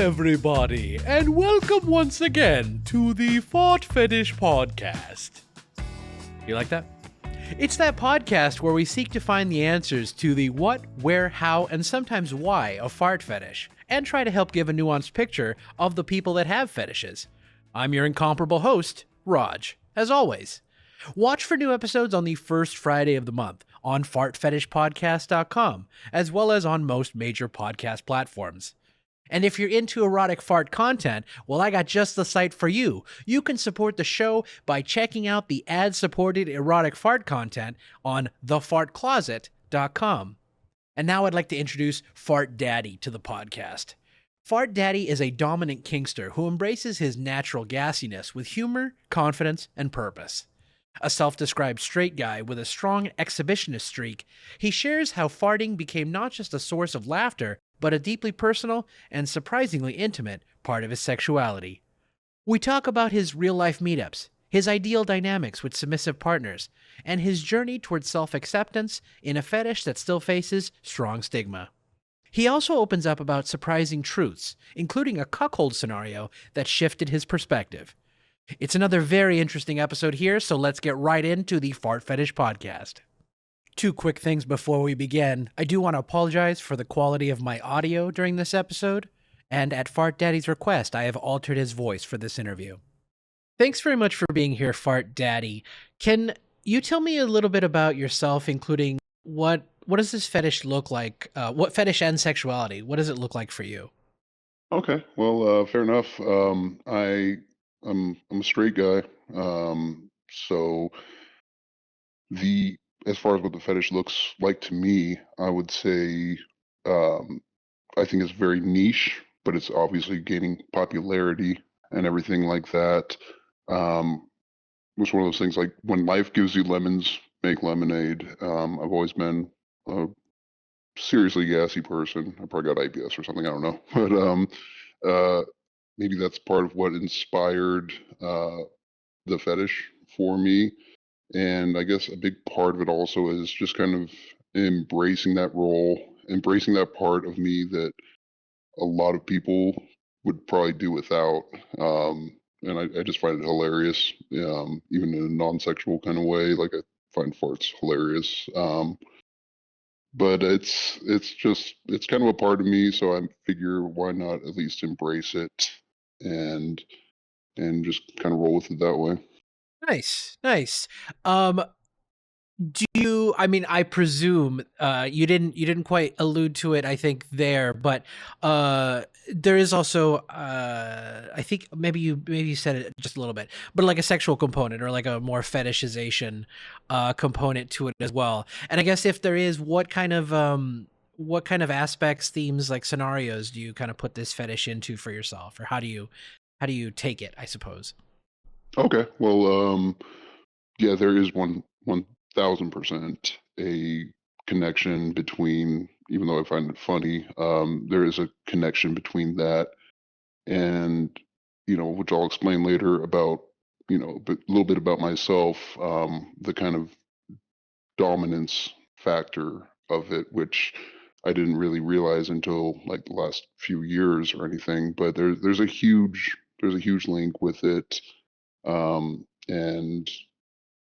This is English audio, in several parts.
everybody, and welcome once again to the Fart Fetish Podcast. You like that? It's that podcast where we seek to find the answers to the what, where, how, and sometimes why of fart fetish, and try to help give a nuanced picture of the people that have fetishes. I'm your incomparable host, Raj, as always. Watch for new episodes on the first Friday of the month on fartfetishpodcast.com, as well as on most major podcast platforms. And if you're into erotic fart content, well, I got just the site for you. You can support the show by checking out the ad-supported erotic fart content on thefartcloset.com. And now I'd like to introduce Fart Daddy to the podcast. Fart Daddy is a dominant kinkster who embraces his natural gassiness with humor, confidence, and purpose. A self-described straight guy with a strong exhibitionist streak, he shares how farting became not just a source of laughter, but a deeply personal and surprisingly intimate part of his sexuality. We talk about his real-life meetups, his ideal dynamics with submissive partners, and his journey towards self-acceptance in a fetish that still faces strong stigma. He also opens up about surprising truths, including a cuckold scenario that shifted his perspective. It's another very interesting episode here, so let's get right into the Fart Fetish Podcast. Two quick things before we begin. I do want to apologize for the quality of my audio during this episode, and at Fart Daddy's request, I have altered his voice for this interview. Thanks very much for being here, Fart Daddy. Can you tell me a little bit about yourself, including what does this fetish look like? What fetish and sexuality? What does it look like for you? Okay, well, fair enough. I'm a straight guy. So the as far as what the fetish looks like to me, I would say um, I think it's very niche, but it's obviously gaining popularity and everything like that. It's one of those things like when life gives you lemons, make lemonade. I've always been a seriously gassy person. I probably got IBS or something. I don't know, but uh, maybe that's part of what inspired the fetish for me. And I guess a big part of it also is just kind of embracing that role, embracing that part of me that a lot of people would probably do without. And I just find it hilarious, even in a non-sexual kind of way. Like I find farts hilarious. But it's kind of a part of me, so I figure why not at least embrace it and just kind of roll with it that way. Nice, nice. Um, I presume you didn't quite allude to it, I think, there, but there is also I think maybe you said it just a little bit, but like a sexual component or like a more fetishization component to it as well. And I guess if there is, what kind of aspects, themes, like scenarios do you kind of put this fetish into for yourself, or how do you take it, I suppose? Okay, well, yeah, there is 1,000% a connection between, even though I find it funny, there is a connection between that and, which I'll explain later about, a little bit about myself, the kind of dominance factor of it, which I didn't really realize until like the last few years or anything. But there's a huge link with it, and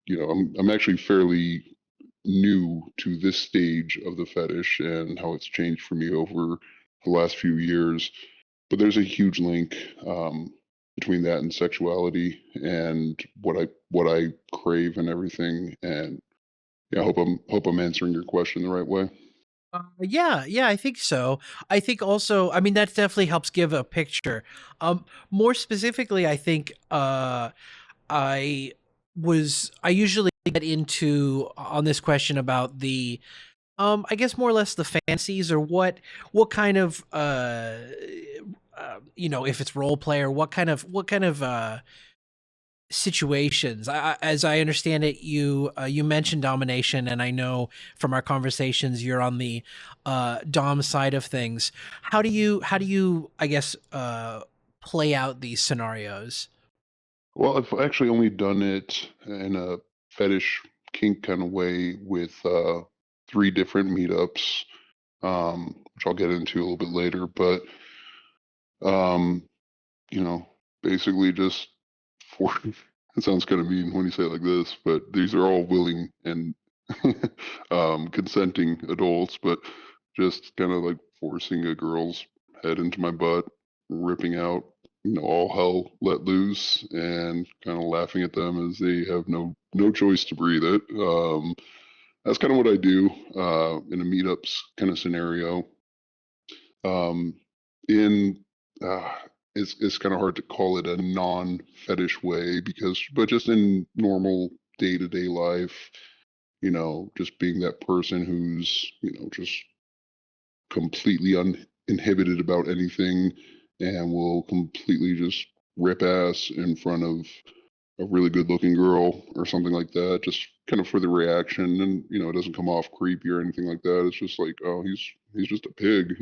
I'm actually fairly new to this stage of the fetish and how it's changed for me over the last few years. But there's a huge link between that and sexuality and what I crave and everything. And yeah, I hope I'm answering your question the right way. Yeah, I think so. I think also, that definitely helps give a picture. More specifically, I think I usually get into on this question about the I guess more or less the fantasies, or what kind of if it's role play, or what kind of situations. As I understand it, you mentioned domination, and I know from our conversations you're on the dom side of things. How do you I guess play out these scenarios? Well, I've actually only done it in a fetish kink kind of way with three different meetups, which I'll get into a little bit later. But Um, you know, basically just for it sounds kind of mean when you say it like this, but these are all willing and consenting adults, but just kind of like forcing a girl's head into my butt, ripping out, all hell let loose, and kind of laughing at them as they have no choice to breathe it. That's kind of what I do in a meetups kind of scenario. Um, in uh, it's kind of hard to call it a non-fetish way but just in normal day-to-day life, just being that person who's, just completely uninhibited about anything and will completely just rip ass in front of a really good looking girl or something like that, just kind of for the reaction. And, it doesn't come off creepy or anything like that. It's just like, oh, he's just a pig.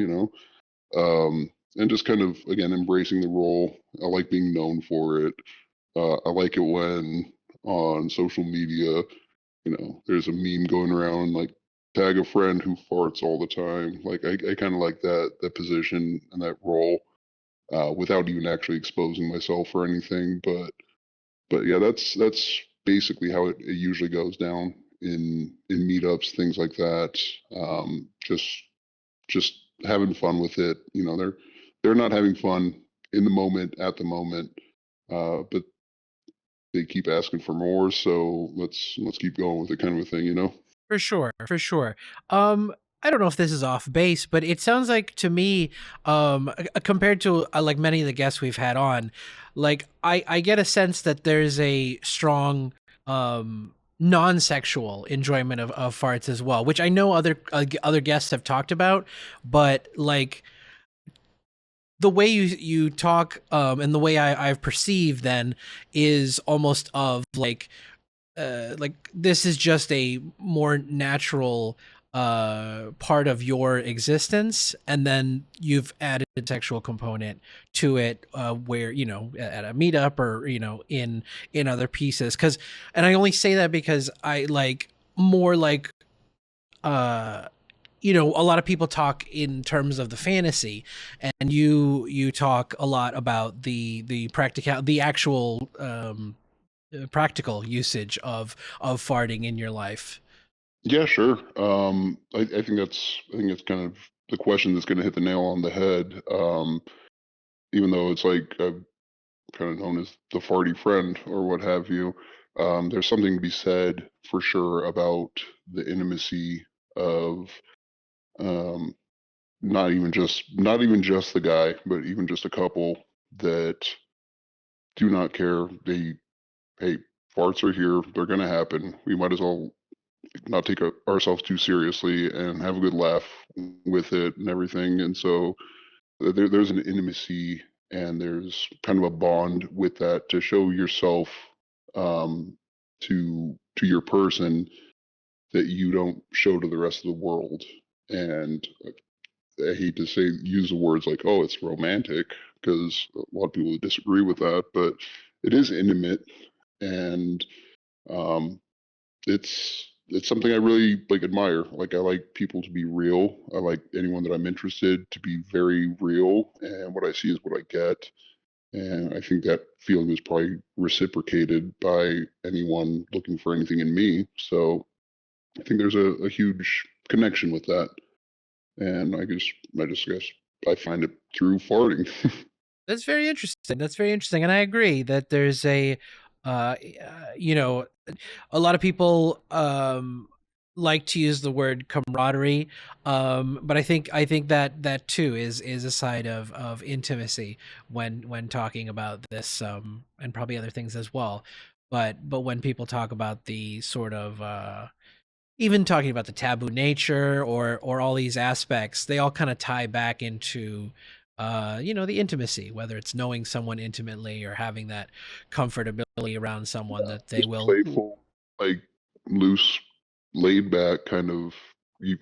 And just kind of again embracing the role. I like being known for it. I like it when on social media, there's a meme going around like tag a friend who farts all the time. Like I kind of like that position and that role without even actually exposing myself or anything. But yeah, that's basically how it usually goes down in meetups, things like that. Just having fun with it. They're not having fun in the moment at the moment, but they keep asking for more. So let's keep going with it, kind of a thing. For sure, for sure. I don't know if this is off base, but it sounds like to me, compared to like many of the guests we've had on, like I get a sense that there's a strong non-sexual enjoyment of farts as well, which I know other guests have talked about, but like the way you talk and the way I've perceived then is almost of like this is just a more natural part of your existence, and then you've added a sexual component to it where at a meetup or in other pieces. Because and I only say that because I like more like uh a lot of people talk in terms of the fantasy, and you talk a lot about the actual practical usage of farting in your life. Yeah, sure. I think it's kind of the question that's going to hit the nail on the head. Even though it's like kind of known as the farty friend or what have you, there's something to be said for sure about the intimacy of um, not even just the guy, but even just a couple that do not care. Hey, farts are here. They're going to happen. We might as well not take ourselves too seriously and have a good laugh with it and everything. And so there's an intimacy and there's kind of a bond with that to show yourself um, to your person that you don't show to the rest of the world. And I hate to use the words like, oh, it's romantic, because a lot of people disagree with that, but it is intimate, and um, it's something I really like admire. Like I like people to be real. I like anyone that I'm interested to be very real, and what I see is what I get. And I think that feeling is probably reciprocated by anyone looking for anything in me. So I think there's a huge connection with that. And I just guess I find it through farting. That's very interesting. That's very interesting, and I agree that there's you know, a lot of people like to use the word camaraderie, but I think that too is a side of intimacy when talking about this, and probably other things as well. But when people talk about the sort of even talking about the taboo nature or all these aspects, they all kind of tie back into the intimacy, whether it's knowing someone intimately or having that comfortability around someone Yeah, that they just will. playful, like loose, laid back kind of. You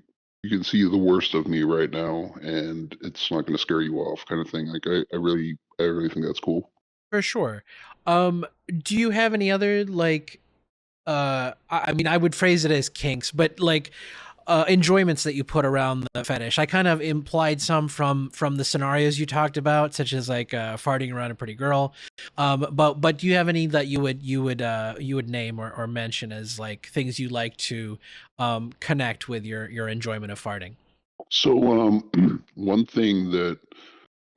can see the worst of me right now, and it's not going to scare you off, kind of thing. Like I really think that's cool. For sure. Do you have any other like I mean, I would phrase it as kinks, but like enjoyments that you put around the fetish. I kind of implied some from the scenarios you talked about, such as like farting around a pretty girl. But do you have any that you would name or mention as like things you like to connect with your enjoyment of farting? So, one thing that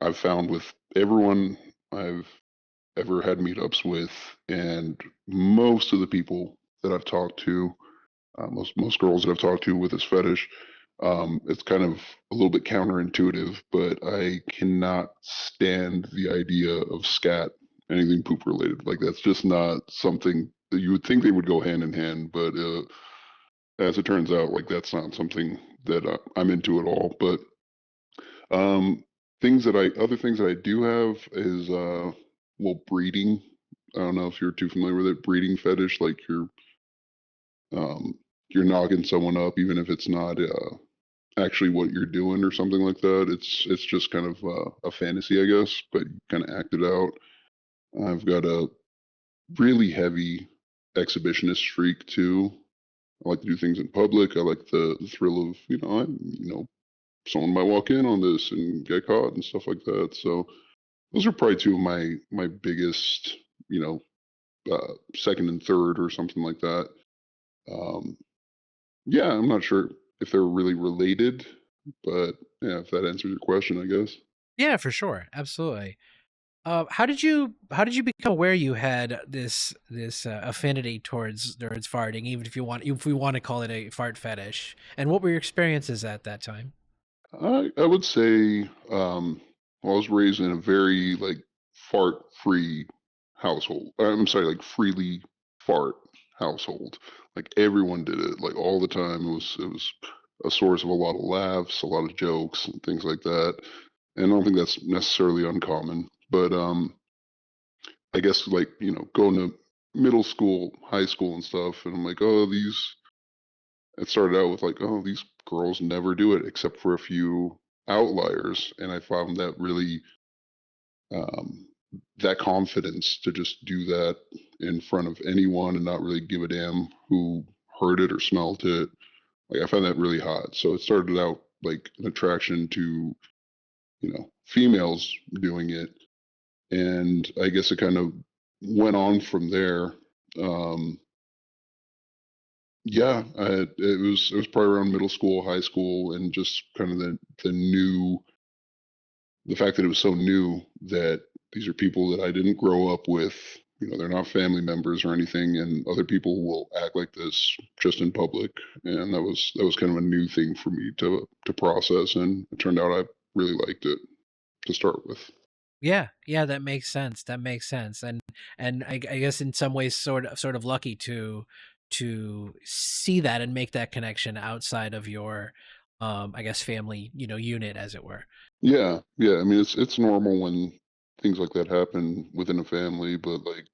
I've found with everyone I've ever had meetups with, and most of the people that I've talked to, most girls that I've talked to with this fetish, it's kind of a little bit counterintuitive, but I cannot stand the idea of scat, anything poop related. Like that's just not something that you would think they would go hand in hand, but as it turns out, like that's not something that I'm into at all. But um, other things that I do have is well, breeding. I don't know if you're too familiar with it. Breeding fetish, like um, you're knocking someone up, even if it's not actually what you're doing or something like that. It's just kind of a fantasy, I guess, but you kind of act it out. I've got a really heavy exhibitionist streak too. I like to do things in public. I like the thrill of someone might walk in on this and get caught and stuff like that. So those are probably two of my biggest, you know, second and third or something like that. Um, yeah, I'm not sure if they're really related, but yeah, if that answers your question, I guess. Yeah, for sure, absolutely. How did you become aware you had this affinity towards farting, even if we want to call it a fart fetish? And what were your experiences at that time? I would say I was raised in a very like fart free household. I'm sorry, like freely fart household. Like everyone did it, like all the time. It was a source of a lot of laughs, a lot of jokes, and things like that. And I don't think that's necessarily uncommon. But I guess like going to middle school, high school, and stuff, and I'm like, oh, these it started out with like, oh, these girls never do it except for a few outliers, and I found that really um, that confidence to just do that in front of anyone and not really give a damn who heard it or smelt it. Like I found that really hot. So it started out like an attraction to females doing it, and I guess it kind of went on from there. Um, Yeah, it was probably around middle school, high school, and just kind of the fact that it was so new that these are people that I didn't grow up with. They're not family members or anything, and other people will act like this just in public, and that was kind of a new thing for me to process, and it turned out I really liked it to start with. Yeah, yeah, that makes sense. That makes sense. And I guess in some ways, sort of lucky to see that and make that connection outside of your, I guess, family, unit, as it were. Yeah, yeah. I mean, it's normal when things like that happen within a family, but like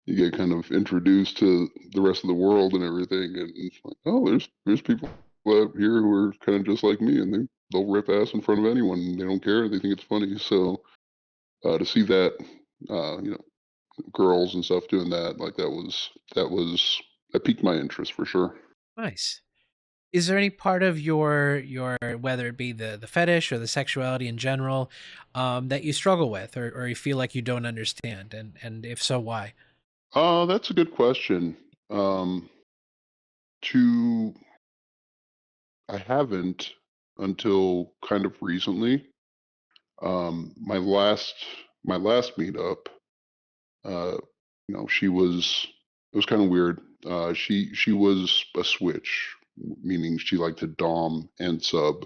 you get kind of introduced to the rest of the world and everything, and it's like, oh, there's people out here who are kind of just like me, and they'll rip ass in front of anyone. And they don't care. They think it's funny. So to see that, uh, you know, girls and stuff doing that, like that piqued my interest for sure. Nice. Is there any part of your whether it be the fetish or the sexuality in general, that you struggle with, or you feel like you don't understand, and if so, why? That's a good question. Um, to I haven't until kind of recently. My last meetup, uh, she was it was kind of weird. She was a switch, meaning she liked to dom and sub,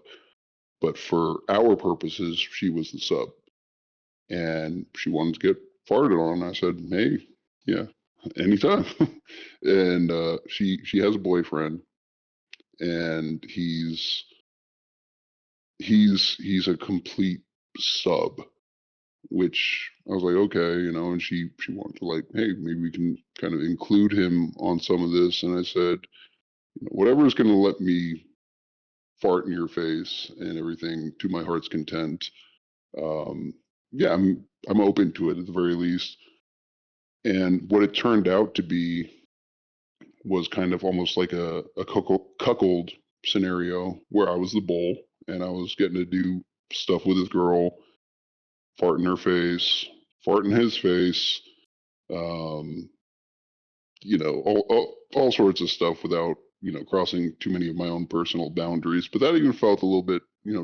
but for our purposes, she was the sub, and she wanted to get farted on. I said, hey, yeah, anytime. And she has a boyfriend, and he's a complete sub, which I was like, okay, and she wanted to like, hey, maybe we can kind of include him on some of this. And I said, whatever is going to let me fart in your face and everything to my heart's content. Um, yeah, I'm open to it at the very least. And what it turned out to be was kind of almost like a cuckold scenario where I was the bull and I was getting to do stuff with this girl, fart in her face, fart in his face, um, all sorts of stuff without crossing too many of my own personal boundaries. But that even felt a little bit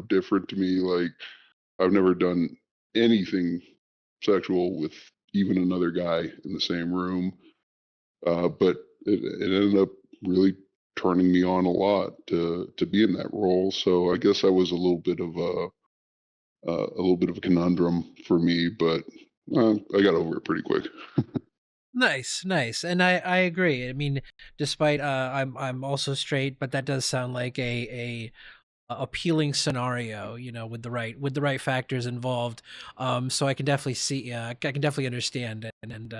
different to me. Like I've never done anything sexual with even another guy in the same room, but it ended up really turning me on a lot to be in that role. So I guess that was a little bit of a conundrum for me, but I got over it pretty quick. Nice, nice, and I agree. I mean, despite I'm also straight, but that does sound like a appealing scenario, with the right factors involved. So I can definitely see, I can definitely understand and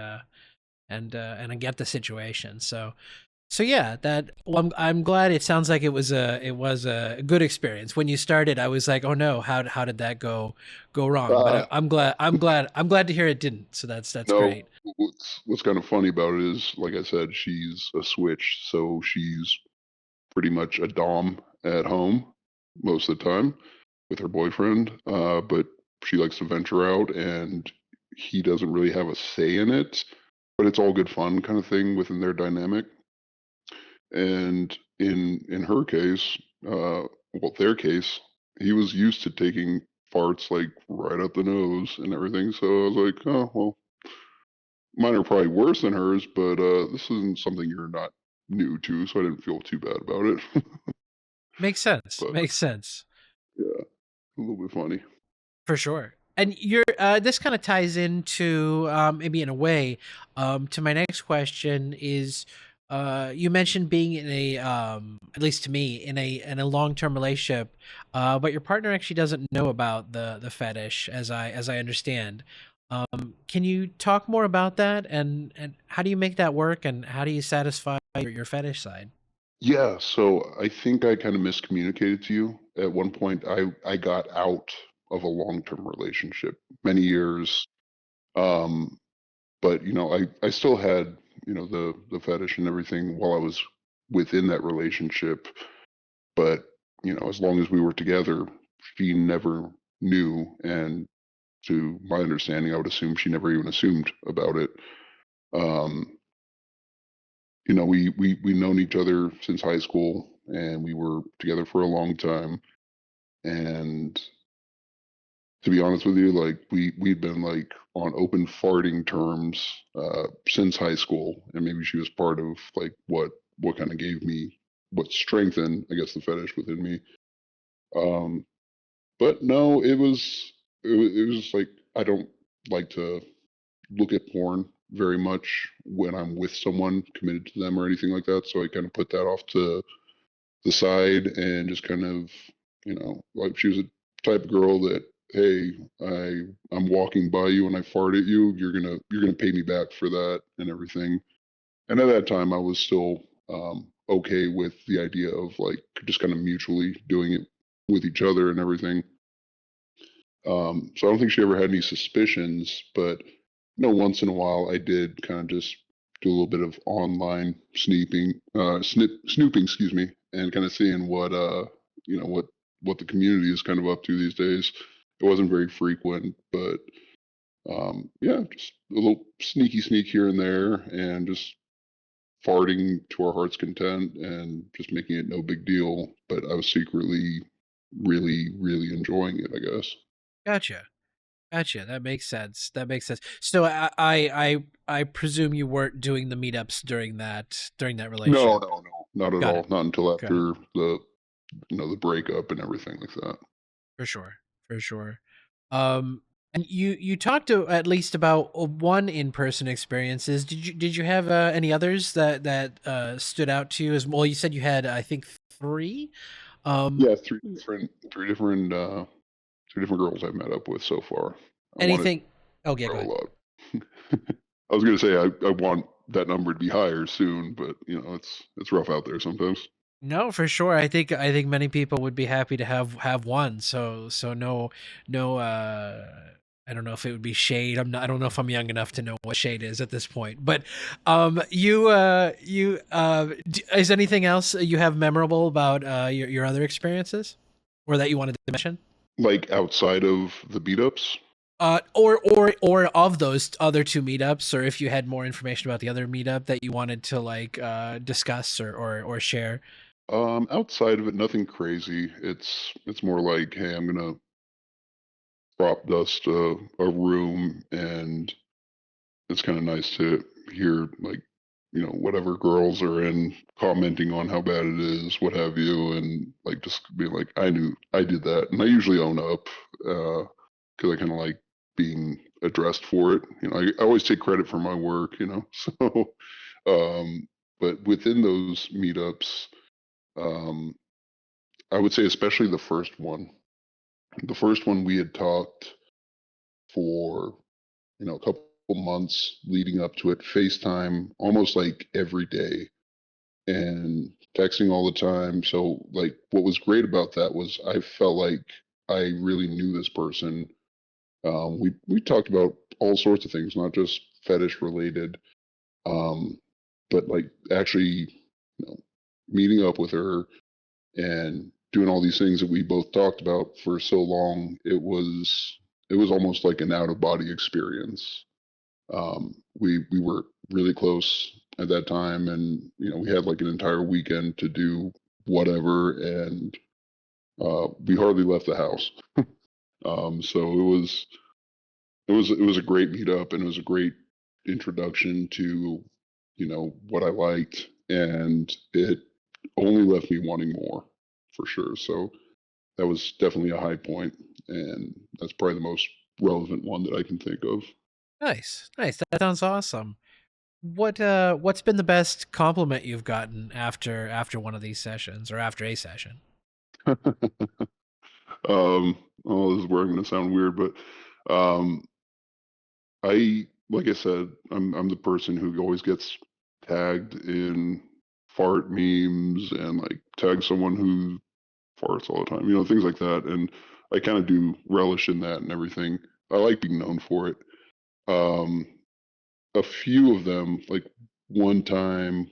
I get the situation. So yeah, well, I'm glad. It sounds like it was a good experience. When you started, I was like, oh no, how did that go wrong? But Uh, I'm glad to hear it didn't. So that's no, great. what's kind of funny about it is, like I said, she's a switch, so she's pretty much a dom at home most of the time with her boyfriend. But she likes to venture out, and he doesn't really have a say in it. But it's all good fun, kind of thing within their dynamic. And in her case, well, their case, he was used to taking farts like right up the nose and everything. So I was like, oh well, mine are probably worse than hers, but this isn't something you're not new to, so I didn't feel too bad about it. Makes sense. But Makes sense. yeah, a little bit funny. For sure. And you're this kind of ties into, maybe in a way, to my next question is, you mentioned being in a, at least to me, in a long-term relationship, but your partner actually doesn't know about the fetish, as I understand. Can you talk more about that, and how do you make that work, and how do you satisfy your fetish side? Yeah, so I think I kind of miscommunicated to you. At one point, I got out of a long-term relationship many years. Um, but I still had the fetish and everything while I was within that relationship. But as long as we were together, she never knew, and to my understanding, I would assume she never even assumed about it. Um, we known each other since high school, and we were together for a long time. And to be honest with you, like we'd been like on open farting terms since high school, and maybe she was part of like what kind of gave me what strengthened, I guess, the fetish within me. Um, but no, it was like I don't like to look at porn very much when I'm with someone committed to them or anything like that. So I kind of put that off to the side and just kind of, like she was a type of girl that, hey, I'm walking by you and I fart at you, you're gonna pay me back for that and everything. And at that time, I was still okay with the idea of like just kind of mutually doing it with each other and everything. So I don't think she ever had any suspicions, but once in a while I did kind of just do a little bit of online snooping, excuse me, and kind of seeing what the community is kind of up to these days. It wasn't very frequent, but yeah, just a little sneaky sneak here and there, and just farting to our heart's content, and just making it no big deal. But I was secretly really, really enjoying it, I guess. Gotcha. Gotcha. That makes sense. That makes sense. So I presume you weren't doing the meetups during that No, relationship. no, no, not at Got all. it. Not until Got it. after the breakup and everything like that. For sure. For sure. And you talked to at least about, one in-person experiences. Did you have, any others that stood out to you as well? You said you had, I think, three. Um, Yeah, three different girls I've met up with so far. I want it to anything? Oh yeah. Go grow a ahead. lot. I was gonna say I want that number to be higher soon, but it's rough out there sometimes. No, for sure. I think many people would be happy to have one. So no, no. I don't know if it would be shade. I don't know if I'm young enough to know what shade is at this point. But is anything else you have memorable about your other experiences, or that you wanted to mention? Like outside of the meetups. Or of those other two meetups, or if you had more information about the other meetup that you wanted to like discuss or share. Outside of it, nothing crazy. It's more like, hey, I'm gonna prop dust a room, and it's kind of nice to hear like, whatever girls are in commenting on how bad it is, what have you, and like just being like, I knew I did that, and I usually own up because I kind of like being addressed for it. I always take credit for my work, so. Um, but within those meetups, um, I would say especially the first one. The first one we had talked for a couple months leading up to it, FaceTime almost like every day and texting all the time. So like what was great about that was I felt like I really knew this person. We talked about all sorts of things, not just fetish related, um, but like actually, meeting up with her and doing all these things that we both talked about for so long. It was almost like an out of body experience. We were really close at that time, and we had like an entire weekend to do whatever, and we hardly left the house. So it was a great meetup, and it was a great introduction to what I liked, and it only left me wanting more for sure. So that was definitely a high point, and that's probably the most relevant one that I can think of. Nice, nice. That sounds awesome. What's been the best compliment you've gotten after one of these sessions or after a session? Oh, this is where I'm going to sound weird, but um, like I said, I'm the person who always gets tagged in fart memes and like tag someone who farts all the time, things like that, and I kind of do relish in that and everything. I like being known for it. Um, a few of them, like one time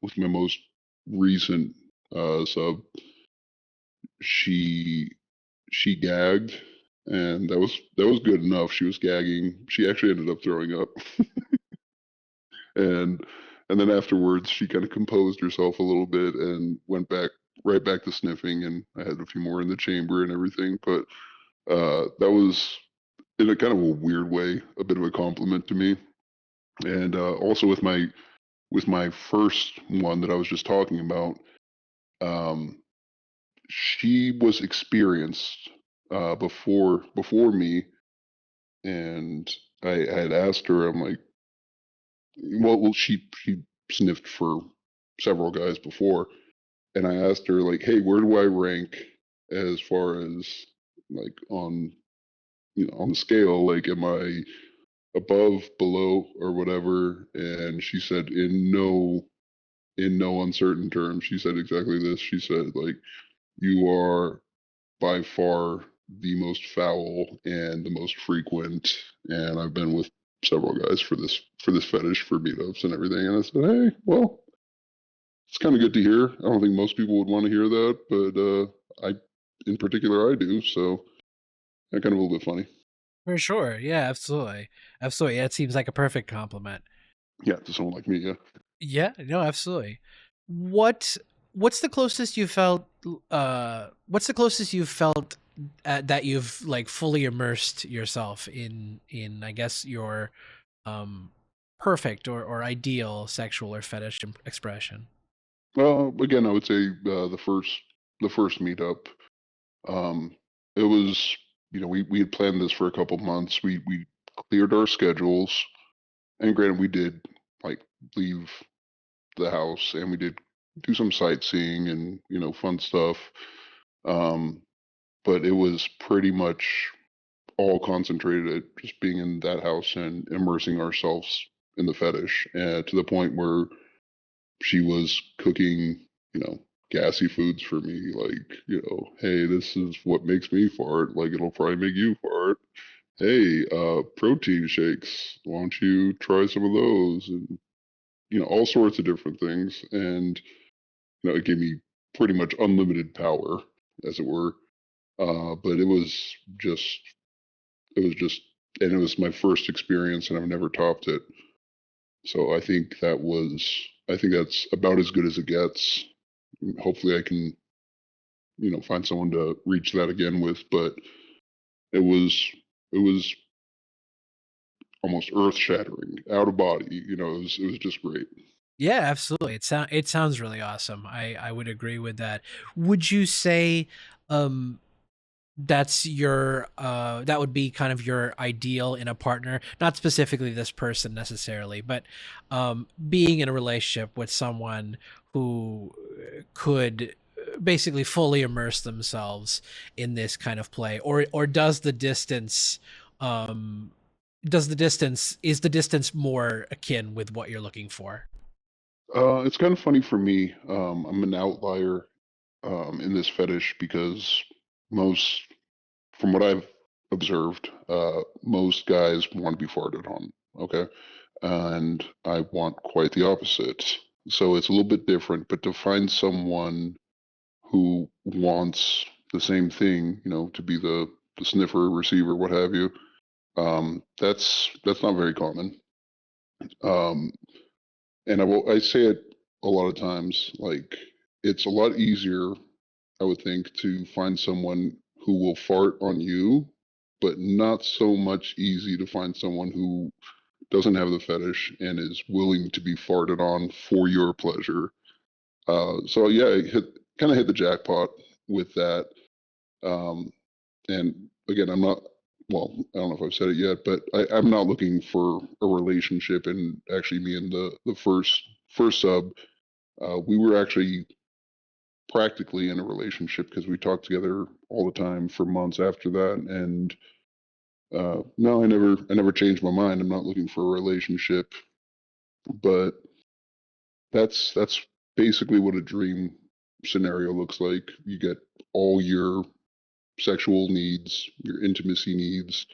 with my most recent sub, she she gagged, and that was good enough. She was gagging. She actually ended up throwing up, and and then afterwards she kind of composed herself a little bit and went back right back to sniffing. And I had a few more in the chamber and everything, but that was in a kind of a weird way a bit of a compliment to me. And also with my first one that I was just talking about, um, she was experienced before me, and I had asked her. I'm like, well, she sniffed for several guys before, and I asked her like, hey, where do I rank as far as like on the scale? Like, am I above, below, or whatever? And she said in no uncertain terms, she said exactly this. She said like, you are by far the most foul and the most frequent, and I've been with several guys for this fetish for meetups and everything. And I said, hey, well, it's kind of good to hear. I don't think most people would want to hear that, but I, in particular, I do. So that kind of a little bit funny. For sure. Yeah, absolutely. Absolutely. Yeah, it seems like a perfect compliment. Yeah, to someone like me. Yeah. Yeah, no, absolutely. What what's the closest you felt what's the closest you've felt that you've like fully immersed yourself in I guess your um perfect or ideal sexual or fetish expression? Again, I would say the first meetup. Um, it was, we had planned this for a couple months. We cleared our schedules, and granted, we did like leave the house, and we did do some sightseeing and fun stuff. Um, but it was pretty much all concentrated at just being in that house and immersing ourselves in the fetish, and to the point where she was cooking, gassy foods for me, like, hey, this is what makes me fart. Like, it'll probably make you fart. hey, protein shakes. Why don't you try some of those? And all sorts of different things. And it gave me pretty much unlimited power, as it were. But just, it was just, and it was my first experience, and I've never topped it. So I think that's about as good as it gets. Hopefully, I can, find someone to reach that again with. But it was, it was almost earth shattering, out of body. It was just great. Yeah, absolutely. It sounds really awesome. I would agree with that. Would you say um that's your that would be kind of your ideal in a partner, not specifically this person necessarily, but being in a relationship with someone who could basically fully immerse themselves in this kind of play, or um is the distance more akin with what you're looking for? It's kind of funny for me. I'm an outlier in this fetish because most, from what I've observed, most guys want to be farted on. Okay, and I want quite the opposite. So it's a little bit different. But to find someone who wants the same thing, to be the sniffer, receiver, what have you, that's not very common. Um, and I say it a lot of times, like it's a lot easier, I would think, to find someone who will fart on you, but not so much easy to find someone who doesn't have the fetish and is willing to be farted on for your pleasure. So yeah, kind of hit the jackpot with that. Um, and again, I'm not. Well, I don't know if I've said it yet, but I'm not looking for a relationship. And actually, me and the first sub, we were actually practically in a relationship because we talked together all the time for months after that. And no, I never changed my mind. I'm not looking for a relationship, but that's basically what a dream scenario looks like. You get all your sexual needs, your intimacy needs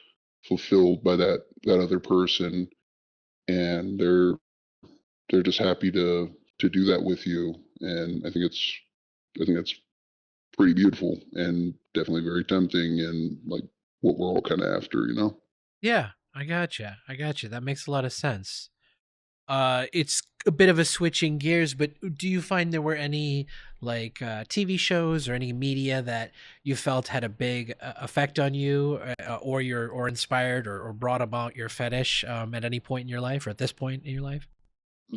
fulfilled by that other person, and they're just happy to do that with you. And I think that's pretty beautiful and definitely very tempting and like what we're all kind of after. Yeah, I gotcha. I gotcha. That makes a lot of sense. It's a bit of a switching gears, but do you find there were any like TV shows or any media that you felt had a big effect on you, or inspired or brought about your fetish at any point in your life, or at this point in your life?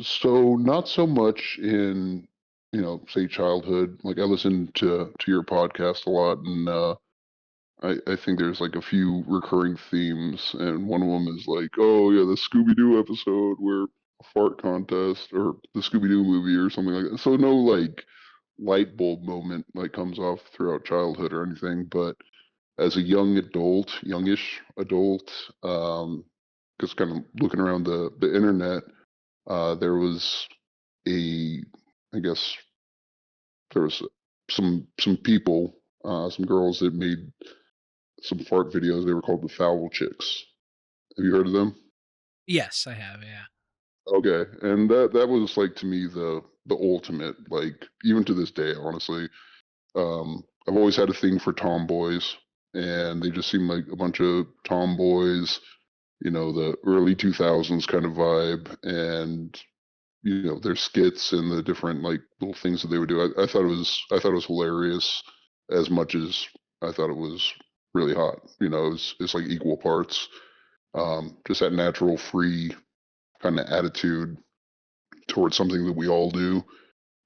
So not so much in, say childhood. Like I listened to your podcast a lot, and I think there's like a few recurring themes, and one of them is like, oh yeah, the Scooby Doo episode where a fart contest, or the Scooby Doo movie, or something like that. So no like light bulb moment like comes off throughout childhood or anything, but as a young adult, youngish adult, just kind of looking around the internet, there was a, I guess there was some people, some girls that made some fart videos. They were called the Foul Chicks. Have you heard of them? Yes, I have. Yeah. Okay, and that was like to me the ultimate. Like even to this day, honestly, I've always had a thing for tomboys, and they just seem like a bunch of tomboys. The early 2000s kind of vibe, and their skits and the different like little things that they would do. I thought it was hilarious as much as I thought it was really hot. It's like equal parts. Just that natural, free kind of attitude towards something that we all do.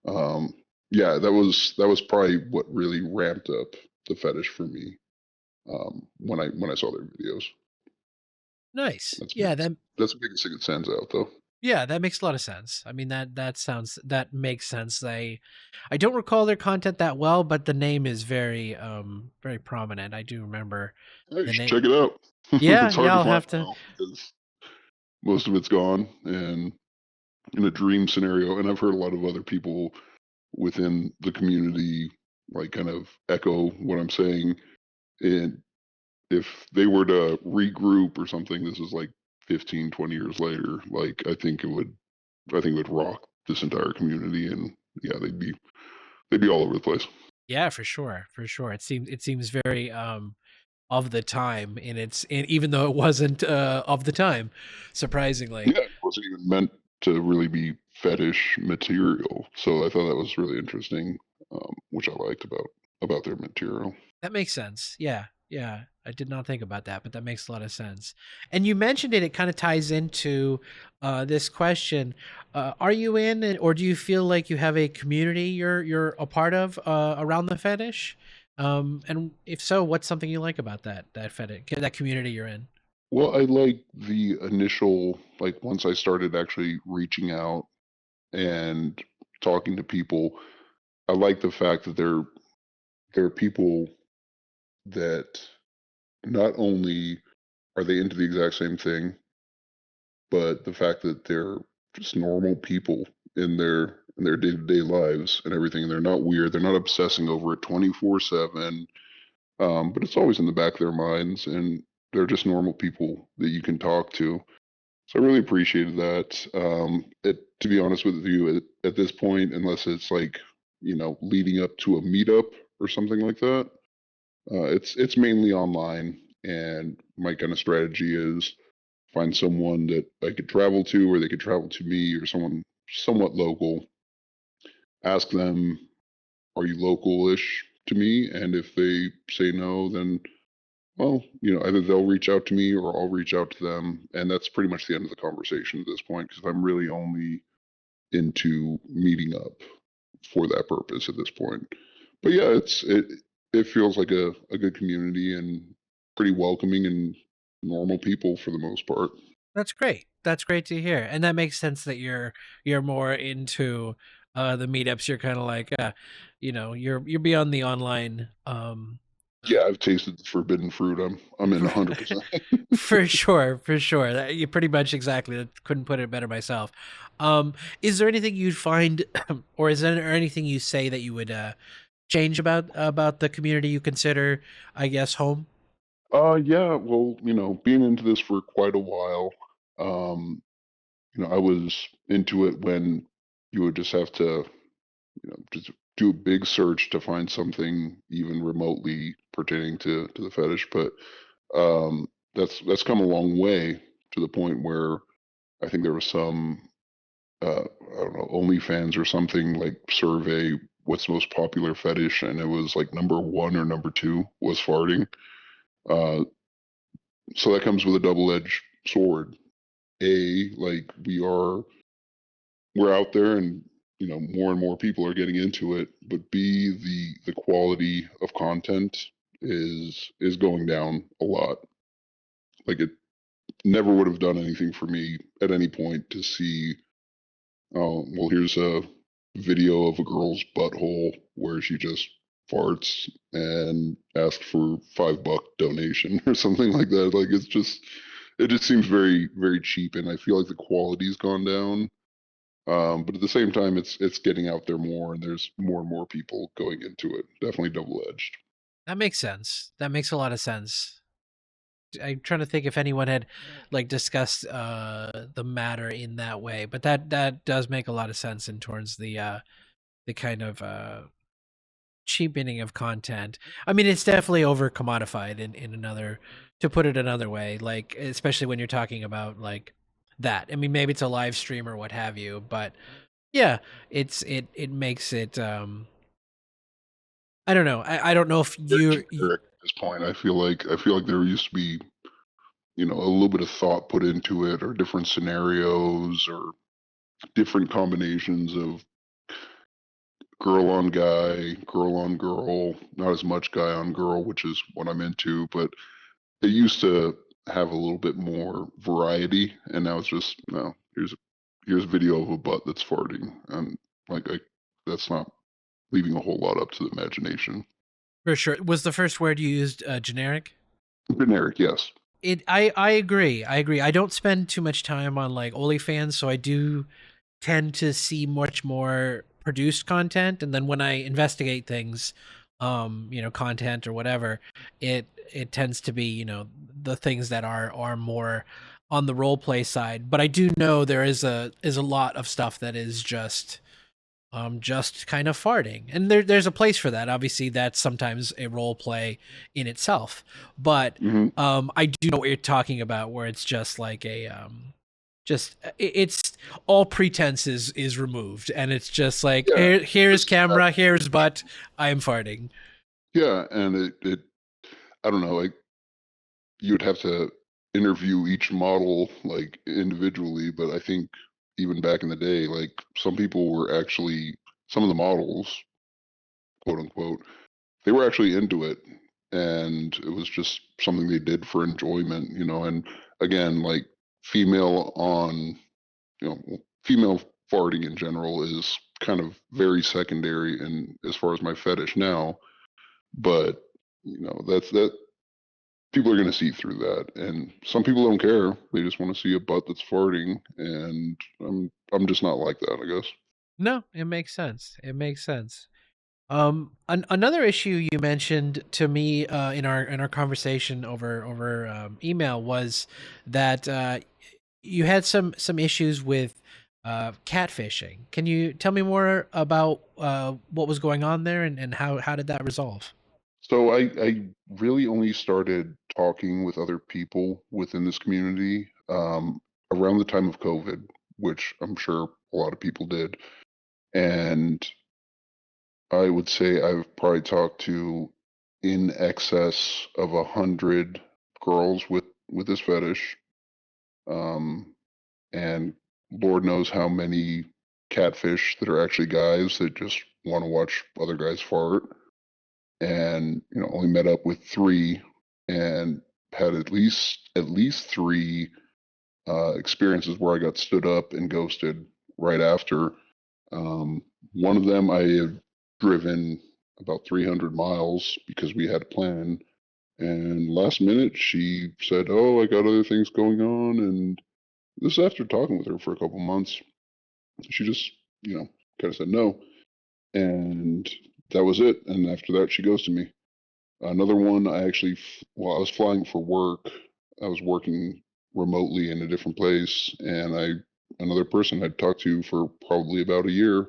Um, yeah, that was probably what really ramped up the fetish for me when I saw their videos. Nice. That's the Yeah. biggest, that's the biggest thing that stands out, though. Yeah, that makes a lot of sense. I mean that makes sense. I don't recall their content that well, but the name is very prominent. I do remember Hey, you the should name. check it out. Yeah, It's hard yeah, to I'll find have to. now because most of it's gone, and in a dream scenario. And I've heard a lot of other people within the community like kind of echo what I'm saying. And if they were to regroup or something, this is like 15, 20 years later, like I think it would rock this entire community, and yeah, they'd be all over the place. Yeah, for sure, for sure. It seems very of the time, and even though it wasn't of the time, surprisingly. Yeah, it wasn't even meant to really be fetish material, so I thought that was really interesting, which I liked about their material. That makes sense. Yeah. Yeah. I did not think about that, but that makes a lot of sense. And you mentioned it, it kind of ties into this question. Are you in or do you feel like you have a community you're a part of around the fetish? And if so, what's something you like about that fetish, that community you're in? Well, I like the initial, like once I started actually reaching out and talking to people, I like the fact that there are people that not only are they into the exact same thing, but the fact that they're just normal people in their day-to-day lives and everything. They're not weird. They're not obsessing over it 24/7. But it's always in the back of their minds, and they're just normal people that you can talk to. So I really appreciated that. To be honest with you, at this point, unless it's like leading up to a meetup or something like that, it's mainly online. And my kind of strategy is find someone that I could travel to, or they could travel to me, or someone somewhat local. Ask them, "Are you local-ish to me?" And if they say no, then well, either they'll reach out to me or I'll reach out to them, and that's pretty much the end of the conversation at this point because I'm really only into meeting up for that purpose at this point. But yeah, it feels like a good community and pretty welcoming and normal people for the most part. That's great. That's great to hear. And that makes sense that you're more into the meetups. You're kind of like you're beyond the online Yeah, I've tasted the forbidden fruit. I'm in 100%. for sure, for sure. You pretty much exactly. Couldn't put it better myself. Um, is there anything you'd find, or is there anything you say that you would change about the community you consider, I guess, home? Yeah, well, being into this for quite a while, um, I was into it when you would just have to, just do a big search to find something even remotely pertaining to the fetish. But that's come a long way to the point where I think there was some I don't know, OnlyFans or something like survey what's the most popular fetish, and it was like number one or number two was farting. Uh, so that comes with a double-edged sword. Like we're out there and more and more people are getting into it, but B, the quality of content is going down a lot. Like it never would have done anything for me at any point to see, oh, well, here's a video of a girl's butthole where she just farts and asked for $5 donation or something like that. Like it just seems very, very cheap, and I feel like the quality's gone down. But at the same time, it's getting out there more, and there's more and more people going into it. Definitely double edged. That makes sense. That makes a lot of sense. I'm trying to think if anyone had like discussed the matter in that way, but that does make a lot of sense in towards the kind of cheapening of content. I mean, it's definitely over commodified in another, to put it another way, like especially when you're talking about like that. I mean, maybe it's a live stream or what have you, but yeah, it makes it I don't know. I don't know if Very you generic at this point. I feel like there used to be a little bit of thought put into it, or different scenarios, or different combinations of girl on girl, not as much guy on girl, which is what I'm into, but it used to have a little bit more variety, and now it's just no. Here's a video of a butt that's farting, and that's not leaving a whole lot up to the imagination. for sure was the first word you used generic. Generic, yes. I agree. I agree. I don't spend too much time on like OnlyFans, so I do tend to see much more produced content. And then when I investigate things, content or whatever, it tends to be, the things that are more on the role play side. But I do know there is a lot of stuff that is just kind of farting, and there's a place for that. Obviously that's sometimes a role play in itself, but Hmm. I do know what you're talking about, where it's just like it's all pretense is removed, and it's just like, Yeah, here's just camera, here's butt, I am farting. yeah, and it I don't know, like you'd have to interview each model like individually, but I think even back in the day, like some people were actually some of the models, quote unquote, they were actually into it, and it was just something they did for enjoyment, and again, like female on, female farting in general is kind of very secondary and as far as my fetish now, but that people are going to see through that, and some people don't care. They just want to see a butt that's farting, and I'm just not like that, I guess. No, it makes sense. It makes sense. Another issue you mentioned to me in our conversation over email was that you had some issues with catfishing. Can you tell me more about what was going on there, and how did that resolve? So I really only started talking with other people within this community around the time of COVID, which I'm sure a lot of people did. And I would say I've probably talked to in excess of 100 girls with this fetish. Um, and Lord knows how many catfish that are actually guys that just want to watch other guys fart. And only met up with three, and had at least three experiences where I got stood up and ghosted right after. Um, One of them I had driven about 300 miles because we had a plan, and last minute she said, "Oh, I got other things going on," and this is after talking with her for a couple months. She just, kind of said no, and that was it. And after that, she ghosted me. Another one, I actually, while I was flying for work, I was working remotely in a different place, and another person I'd talked to for probably about a year.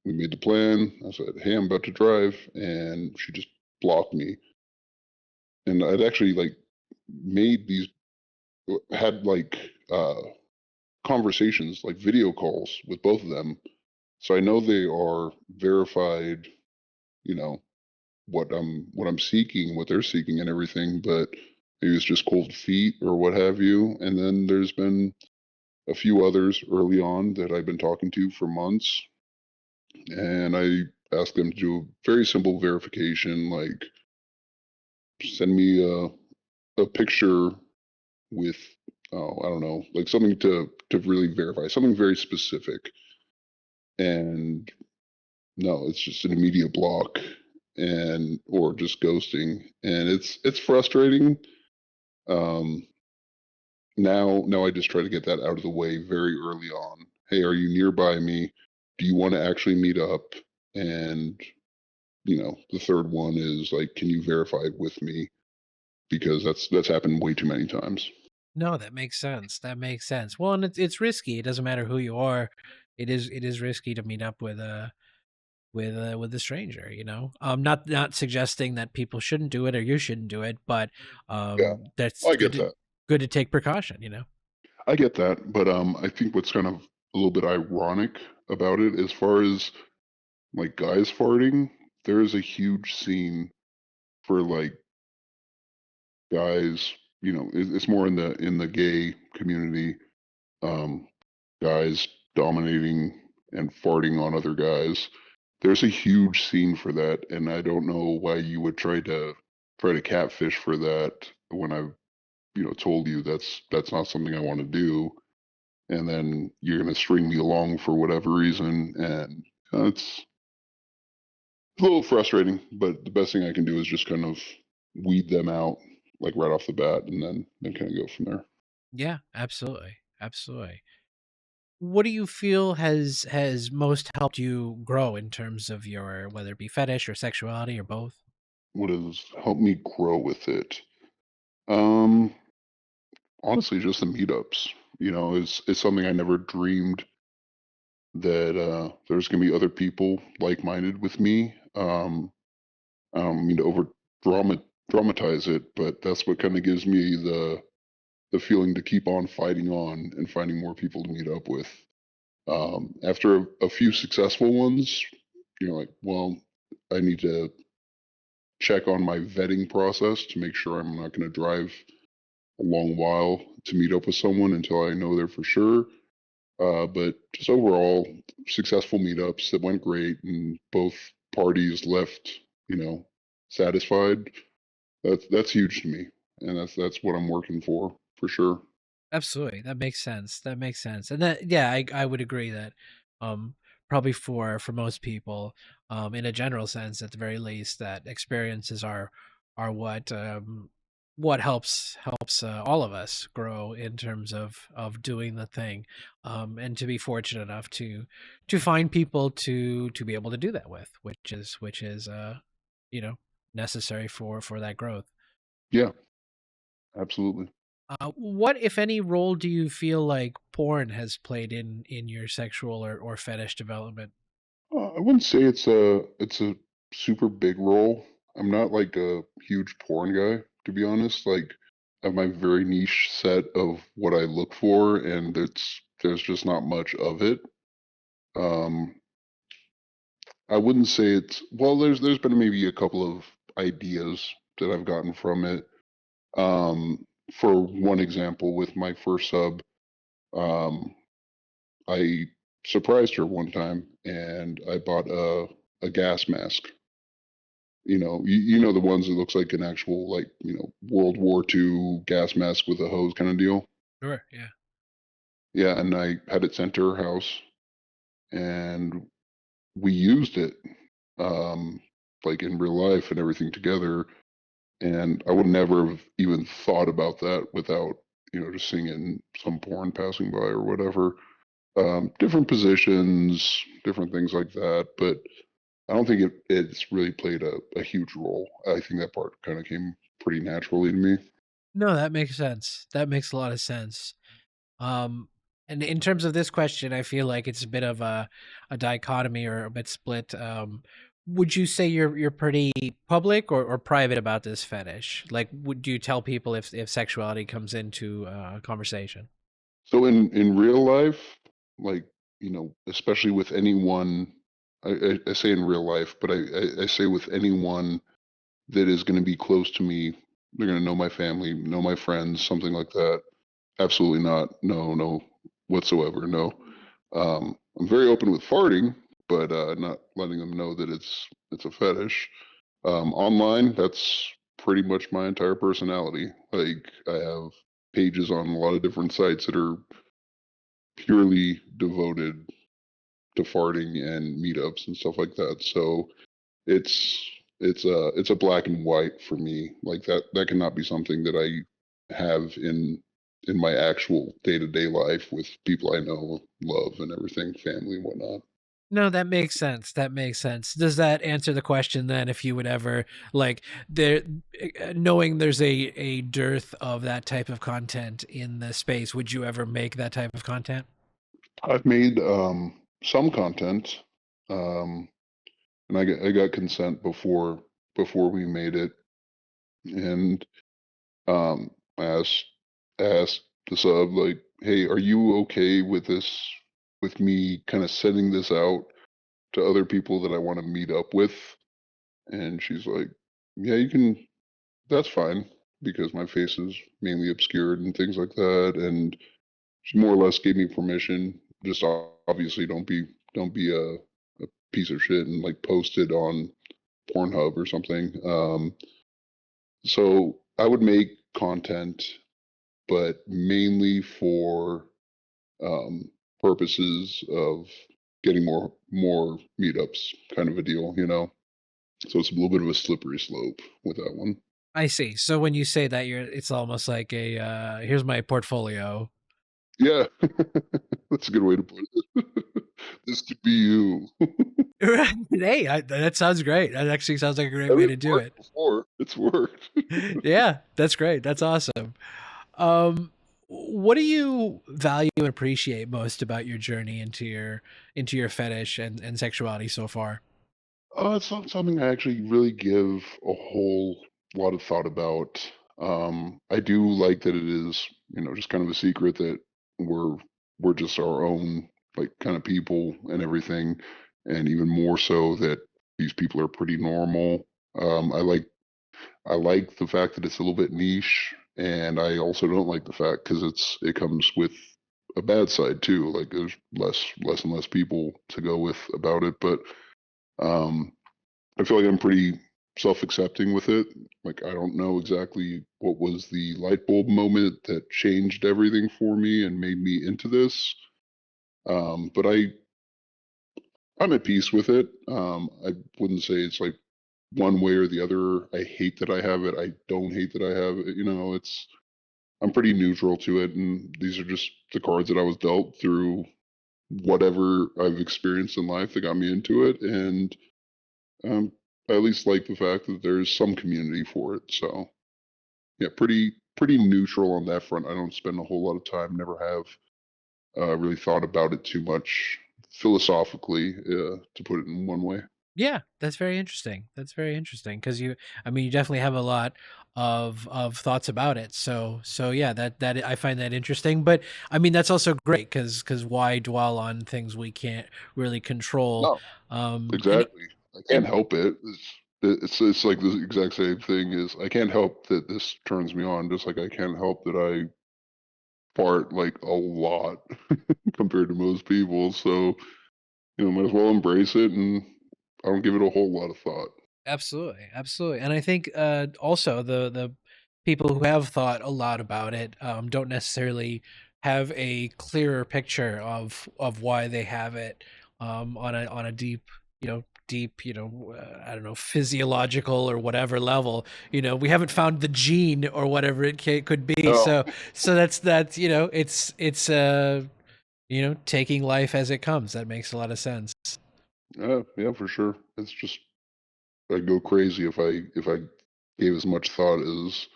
We made the plan. I said, "Hey, I'm about to drive," and she just blocked me. And I'd actually like made these, had like conversations, like video calls with both of them, so I know they are verified. You know, what I'm seeking, what they're seeking and everything, but maybe it's just cold feet or what have you. And then there's been a few others early on that I've been talking to for months, and I asked them to do a very simple verification, like send me a picture with, oh, I don't know, like something to really verify, something very specific. And no, it's just an immediate block, and or just ghosting, and it's frustrating. Um, now I just try to get that out of the way very early on. Hey, are you nearby me? Do you want to actually meet up? And the third one is like, can you verify it with me? Because that's happened way too many times. No, that makes sense. That makes sense. Well, and it's risky. It doesn't matter who you are. It is risky to meet up with a stranger. Not suggesting that people shouldn't do it or you shouldn't do it, but Yeah, that's I get that. good to take precaution. I get that, but I think what's kind of a little bit ironic about it, as far as like guys farting, there is a huge scene for like guys. It's more in the gay community, um, guys dominating and farting on other guys. There's a huge scene for that, and I don't know why you would try to catfish for that when I've told you that's not something I want to do, and then you're gonna string me along for whatever reason, and it's a little frustrating. But the best thing I can do is just kind of weed them out like right off the bat, and then kind of go from there. Yeah, absolutely, absolutely. what do you feel has most helped you grow in terms of your, whether it be fetish or sexuality or both? What has helped me grow with it? Um, Honestly, just the meetups. It's something I never dreamed that there's gonna be other people like-minded with me. I don't mean to over dramatize it, but that's what kind of gives me the feeling to keep on fighting on and finding more people to meet up with. After a few successful ones, you're like, well, I need to check on my vetting process to make sure I'm not going to drive a long while to meet up with someone until I know they're for sure. But just overall, successful meetups that went great, and both parties left, you know, satisfied. That's huge to me, and that's what I'm working for sure. Absolutely. That makes sense. That makes sense. And that, yeah, I would agree that um probably for most people, in a general sense at the very least, that experiences are what helps all of us grow in terms of doing the thing. And to be fortunate enough to find people to be able to do that with, which is you know, necessary for that growth. Yeah, absolutely. What, if any, role do you feel like porn has played in your sexual or fetish development? I wouldn't say it's a super big role. I'm not like a huge porn guy, to be honest. Like, I have my very niche set of what I look for, and there's just not much of it. Um, I wouldn't say it's well. There's been maybe a couple of ideas that I've gotten from it. For one example, with my first sub, um, I surprised her one time, and I bought a gas mask. You know the ones that looks like an actual like World War II gas mask with a hose kind of deal. Sure, yeah. Yeah, and I had it sent to her house, and we used it, um, like in real life and everything together. And I would never have even thought about that without just seeing it in some porn passing by or whatever. Different positions, different things like that, but I don't think it's really played a huge role. I think that part kind of came pretty naturally to me. No, that makes sense. That makes a lot of sense. Um, and in terms of this question, I feel like it's a bit of a dichotomy or a bit split. Would you say you're pretty public or private about this fetish? Like, would you tell people if sexuality comes into a conversation? So in real life, like especially with anyone, I say in real life, but I say with anyone that is going to be close to me, they're going to know my family, know my friends, something like that. Absolutely not. No, no, whatsoever. No. I'm very open with farting, but not letting them know that it's a fetish. Online, that's pretty much my entire personality. Like I have pages on a lot of different sites that are purely devoted to farting and meetups and stuff like that. So it's it's a black and white for me. Like that cannot be something that I have in my actual day-to-day life with people I know, love and everything, family and whatnot. No, that makes sense. That makes sense. Does that answer the question then, if you would ever like there knowing there's a dearth of that type of content in the space, would you ever make that type of content? I've made some content, um, and I got consent before we made it, and um, I asked the sub like, "Hey, are you okay with this? With me kind of sending this out to other people that I want to meet up with?" And she's like, "Yeah, you can. That's fine because my face is mainly obscured and things like that." And she more or less gave me permission. Just obviously don't be a piece of shit and like post it on Pornhub or something. So I would make content, but mainly for um, purposes of getting more meetups, kind of a deal. So it's a little bit of a slippery slope with that one. I see. So when you say that, it's almost like a here's my portfolio. Yeah, That's a good way to put it. This could be you. Right. Hey, that sounds great. That actually sounds like a great And way it's to do worked it. before. It's worked. Yeah, that's great. That's awesome. Um, what do you value and appreciate most about your journey into your fetish and sexuality so far? It's not something I actually really give a whole lot of thought about. I do like that it is, just kind of a secret that we're we're just our own like kind of people and everything, and even more so that these people are pretty normal. I like the fact that it's a little bit niche, and I also don't like the fact because it comes with a bad side too. Like there's less and less people to go with about it, but um, I feel like I'm pretty self-accepting with it. Like I don't know exactly what was the light bulb moment that changed everything for me and made me into this. But I'm at peace with it. I wouldn't say it's like one way or the other. I hate that I have it. I don't hate that I have it. It's I'm pretty neutral to it, and these are just the cards that I was dealt through whatever I've experienced in life that got me into it, and um, I at least like the fact that there's some community for it. So yeah, pretty neutral on that front. I don't spend a whole lot of time, never have really thought about it too much philosophically, to put it in one way. Yeah, that's very interesting. That's very interesting because I mean, you definitely have a lot of thoughts about it. So yeah, that I find that interesting. But I mean, that's also great because why dwell on things we can't really control? No, And exactly. I can't and help it. It's like the exact same thing is I can't help that this turns me on, just like I can't help that I fart like a lot compared to most people. So, might as well embrace it and I don't give it a whole lot of thought. Absolutely, absolutely. And I think also the people who have thought a lot about it don't necessarily have a clearer picture of why they have it on a deep, I don't know, physiological or whatever level. We haven't found the gene or whatever could be. Oh, So that's taking life as it comes. That makes a lot of sense. yeah, yeah, for sure. It's just I'd go crazy if I gave as much thought as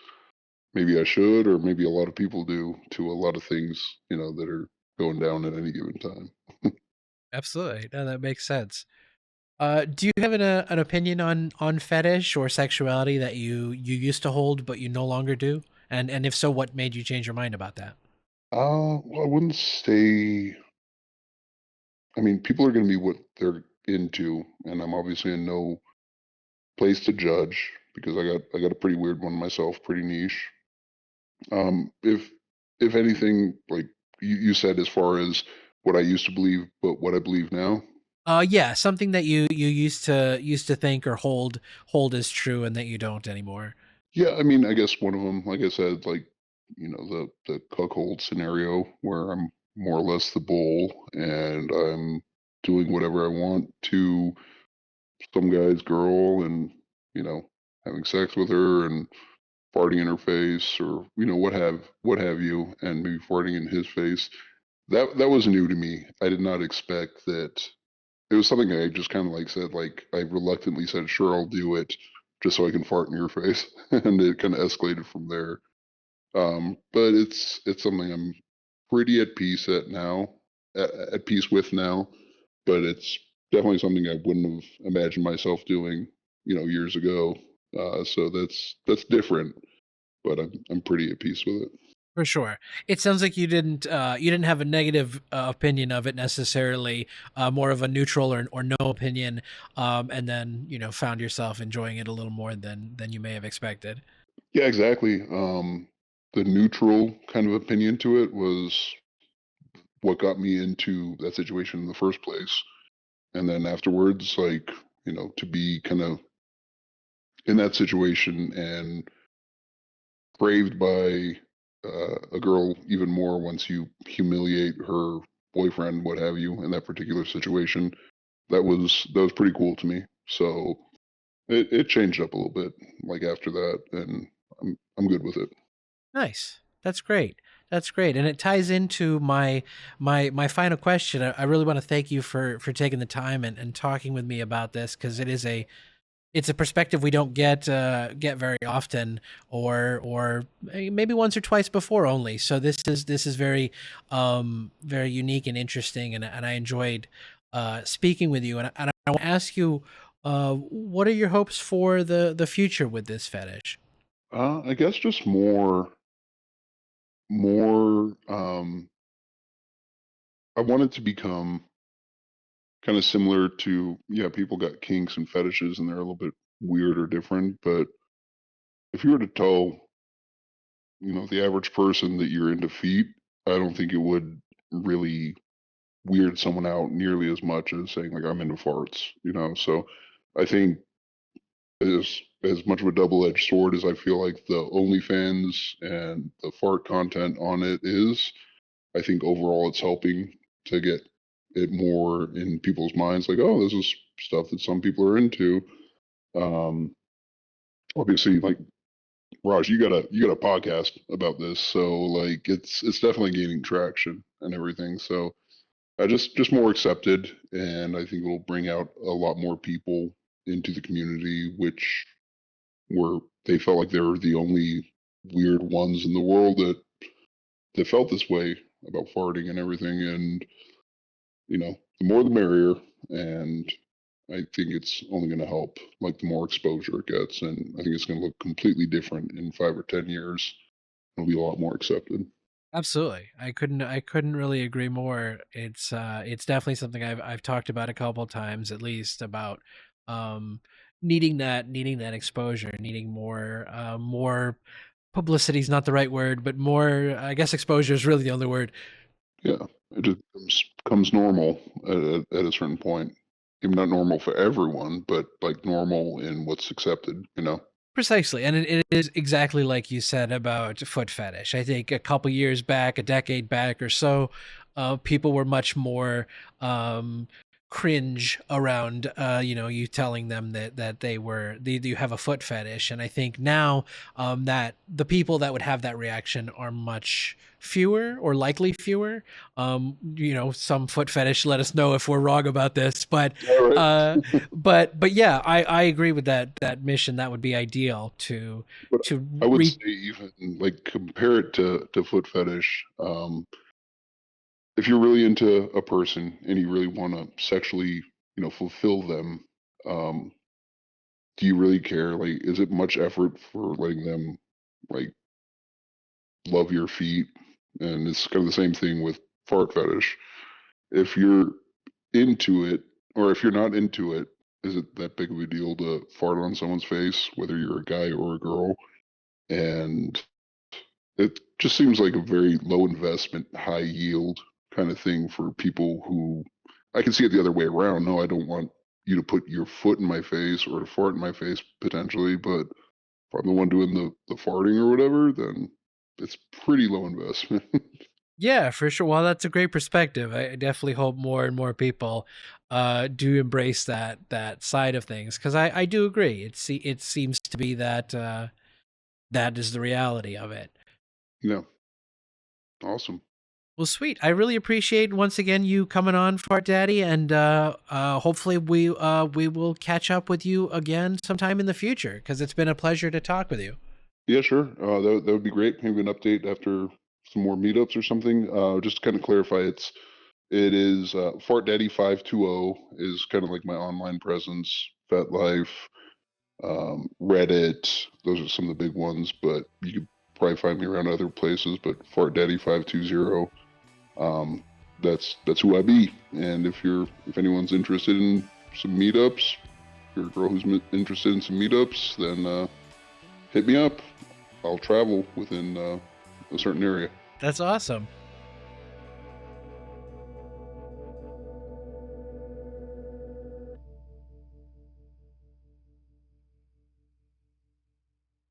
maybe I should, or maybe a lot of people do to a lot of things, that are going down at any given time. Absolutely. No, that makes sense. Do you have an opinion on fetish or sexuality that you used to hold but you no longer do? And if so, what made you change your mind about that? Well, I wouldn't say. I mean, people are going to be what they're into, and I'm obviously in no place to judge because I got a pretty weird one myself, pretty niche. If anything, like you said, as far as what I used to believe, but what I believe now. Yeah, something that you used to think or hold as true and that you don't anymore. Yeah, I mean, I guess one of them, like I said, like the cuckold scenario where I'm more or less the bull and I'm doing whatever I want to some guy's girl and you know having sex with her and farting in her face or what have you and maybe farting in his face. That was new to me. I did not expect that. It was something I just kind of like said, like I reluctantly said, sure, I'll do it just so I can fart in your face. And it kind of escalated from there. But it's something I'm pretty at peace at now, at peace with now. But it's definitely something I wouldn't have imagined myself doing, years ago. So that's different, but I'm pretty at peace with it. For sure. It sounds like you didn't have a negative opinion of it necessarily, more of a neutral or no opinion, and then found yourself enjoying it a little more than you may have expected. Yeah, exactly. The neutral kind of opinion to it was what got me into that situation in the first place. And then afterwards, like, to be kind of in that situation and craved by a girl even more once you humiliate her boyfriend, what have you, in that particular situation, that was pretty cool to me. So it changed up a little bit, like after that, and I'm good with it. Nice. That's great. That's great, and it ties into my final question. I really want to thank you for taking the time and talking with me about this, because it's a perspective we don't get very often, or maybe once or twice before only. So this is very very unique and interesting, and I enjoyed speaking with you. And I want to ask you, what are your hopes for the future with this fetish? I guess just more. I want it to become kind of similar to, yeah, people got kinks and fetishes and they're a little bit weird or different, but if you were to tell, the average person that you're into feet, I don't think it would really weird someone out nearly as much as saying like I'm into farts. So I think as much of a double-edged sword as I feel like the OnlyFans and the fart content on it is, I think overall it's helping to get it more in people's minds. Like, oh, this is stuff that some people are into. Um, Obviously, like Raj, you got a podcast about this, so like it's definitely gaining traction and everything. So I just more accepted, and I think it'll bring out a lot more people into the community, which were they felt like they were the only weird ones in the world that felt this way about farting and everything. And the more the merrier. And I think it's only going to help, like the more exposure it gets, and I think it's going to look completely different in 5 or 10 years. It'll be a lot more accepted. Absolutely. I couldn't really agree more. It's definitely something I've talked about a couple of times at least, about um needing that exposure, needing more publicity is not the right word, but more, I guess exposure is really the only word. Yeah, it just becomes normal at a certain point. Maybe not normal for everyone, but like normal in what's accepted. Precisely. And it is exactly like you said about foot fetish. I think a couple years back, a decade back or so, people were much more um, cringe around, you telling them that you have a foot fetish. And I think now that the people that would have that reaction are much fewer, or likely fewer. Some foot fetish, let us know if we're wrong about this, but All right. uh, but yeah, I agree with that mission. That would be ideal But to I would re say even like compare it to foot fetish. If you're really into a person and you really want to sexually, fulfill them, um, do you really care? Like, is it much effort for letting them like love your feet? And it's kind of the same thing with fart fetish. If you're into it, or if you're not into it, is it that big of a deal to fart on someone's face, whether you're a guy or a girl? And it just seems like a very low investment, high yield kind of thing for people who I can see it the other way around. No, I don't want you to put your foot in my face or to fart in my face potentially, but if I'm the one doing the farting or whatever, then it's pretty low investment. Yeah, for sure. Well, that's a great perspective. I definitely hope more and more people do embrace that side of things, because I do agree. It seems to be that that is the reality of it. Yeah, awesome. Well, sweet. I really appreciate once again you coming on, Fart Daddy, and hopefully we will catch up with you again sometime in the future, because it's been a pleasure to talk with you. Yeah, sure. That would be great. Maybe an update after some more meetups or something. Just to kind of clarify, it is Fart Daddy 520 is kind of like my online presence. FetLife, Reddit, those are some of the big ones. But you could probably find me around other places. But Fart Daddy 520, um, that's who I be. And if anyone's interested in some meetups, if you're a girl who's interested in some meetups, then hit me up. I'll travel within a certain area. That's awesome.